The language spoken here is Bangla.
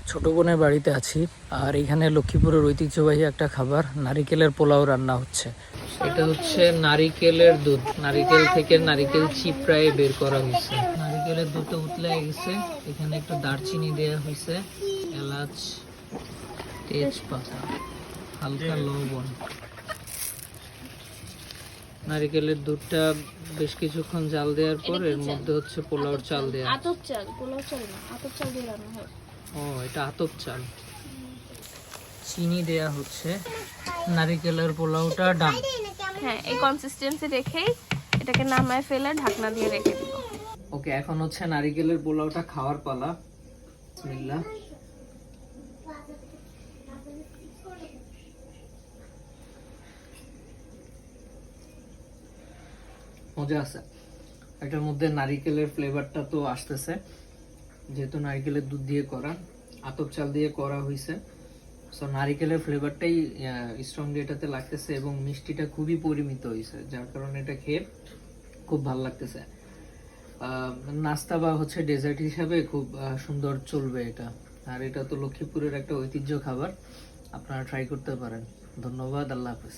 ছোট বোনের বাড়িতে আছি আর এখানে লক্ষ্মীপুরের ঐতিহ্যবাহী একটা খাবার নারিকেলের পোলাও রান্না হচ্ছে। এটা হচ্ছে নারিকেলের দুধ, নারিকেল থেকে নারিকেল চিপড়ায় বের করা হয়েছে। নারিকেলের দুধটা উতলে গেছে, এখানে একটু দারচিনি দেওয়া হয়েছে, এলাচ, তেজপাতা, হালকা লবণ। নারিকেলের দুধটা বেশ কিছুক্ষণ জাল দেওয়ার পর এর মধ্যে হচ্ছে পোলাওর চাল দেওয়া। আতপ চাল, পোলাও চাল না, আতপ চাল দিয়ে রান্না হয়। ও, এটা আতপ চাল। চিনি দেয়া হচ্ছে। নারিকেলের পোলাওটা ডান। হ্যাঁ, এই কনসিস্টেন্সি রেখেই এটাকে নামায় ফেলে ঢাকনা দিয়ে রেখে দিব। ওকে, এখন হচ্ছে নারিকেলের পোলাওটা খাওয়ার পালা। বিসমিল্লাহ। মজা আছে। এটার মধ্যে নারিকেলের ফ্লেভারটা তো আসতেছে, যেহেতু নারিকেলের দুধ দিয়ে করা, আতপ চাল দিয়ে করা হয়েছে, সো নারিকেলের ফ্লেভারটাই স্ট্রংলি এটাতে লাগতেছে এবং মিষ্টিটা খুবই পরিমিত হয়েছে, যার কারণে এটা খেয়ে খুব ভালো লাগতেছে। নাস্তা বা হচ্ছে ডেজার্ট হিসাবে খুব সুন্দর চলবে এটা। আর এটা তো লক্ষ্মীপুরের একটা ঐতিহ্য খাবার, আপনারা ট্রাই করতে পারেন। ধন্যবাদ, আল্লাহ হাফেজ।